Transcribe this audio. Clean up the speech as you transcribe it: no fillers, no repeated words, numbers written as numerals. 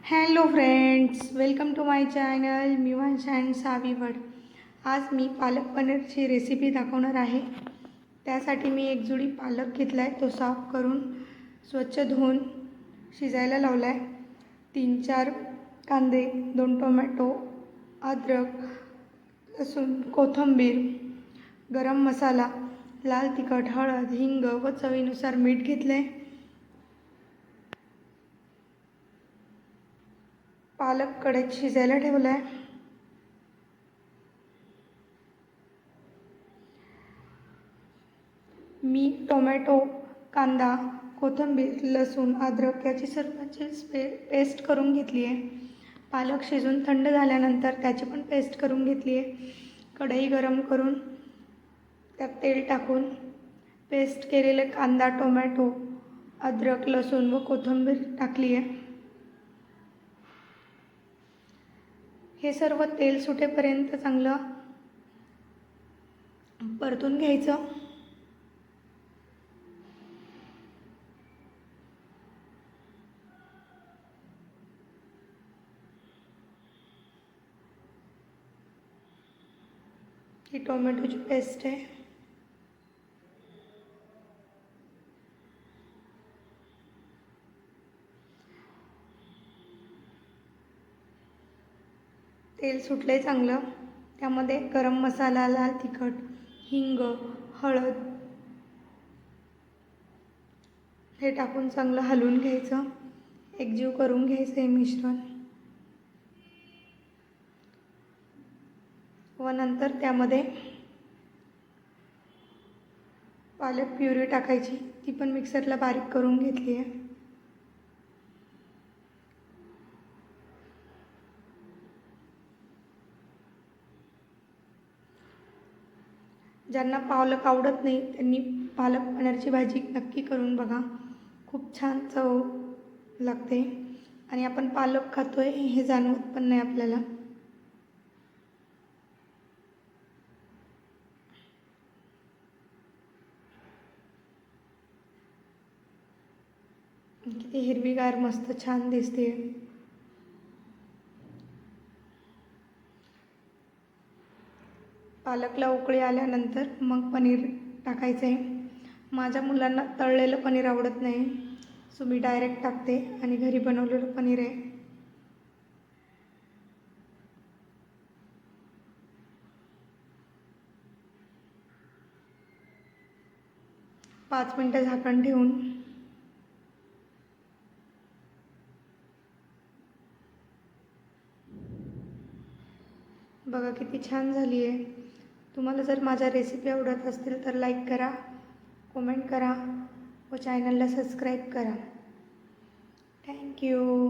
Hello friends, welcome to my channel Mivansh and Saviwad. आज मी पालक पनीरची रेसिपी दाखवणार आहे. त्यासाठी मी एक जुडी पालक घेतला आहे. तो साफ करून स्वच्छ धुवून शिजायला लावला आहे. 3-4 कांदे, 2 टोमॅटो, अद्रक, लसूण, कोथिंबीर, गरम मसाला, लाल तिखट, हळद, हिंग व चवीनुसार मीठ घेतले आहे. पालक कढईत शिजायला ठेवला आहे. मी टोमॅटो, कांदा, कोथिंबीर, लसूण, अद्रक याची सर्वांची पेस्ट करून घेतली आहे. पालक शिजून थंड झाल्यानंतर त्याची पण पेस्ट करून घेतली आहे. कढई गरम करून त्यात तेल टाकून पेस्ट केलेले कांदा, टोमॅटो, अद्रक, लसूण व कोथिंबीर टाकली आहे. हे सर्व तेल सुटेपर्यंत चांगलं परतून घ्यायचं. ही टोमॅटोची पेस्ट आहे. तेल सुटले चांगलं. त्यामध्ये गरम मसाला, लाल तिखट, हिंग, हळद हे टाकून चांगलं हलवून घ्यायचं. एकजीव करून घ्यायचं हे मिश्रण व नंतर त्यामध्ये पालक प्युरी टाकायची. ती पण मिक्सरला बारीक करून घेतली आहे. ज्यांना पालक आवडत नाही त्यांनी पालक पनीरची भाजी नक्की करून बघा. खूप छान चव लागते आणि आपण पालक खातोय हे जाणवत पण नाही आपल्याला. किती हिरवीगार मस्त छान दिसते. पालकला उकळी आल्यानंतर मग पनीर टाकायचं आहे. माझ्या मुलांना तळलेलं पनीर आवडत नाही, सो मी डायरेक्ट टाकते आणि घरी बनवलेलं पनीर आहे. पाच मिनटं झाकण ठेवून बघा किती छान झाली आहे. तुम्हाला जर माझ्या रेसिपी आवडत असतील तर लाईक करा, कमेंट करा व चॅनलला सबस्क्राईब करा. थँक्यू.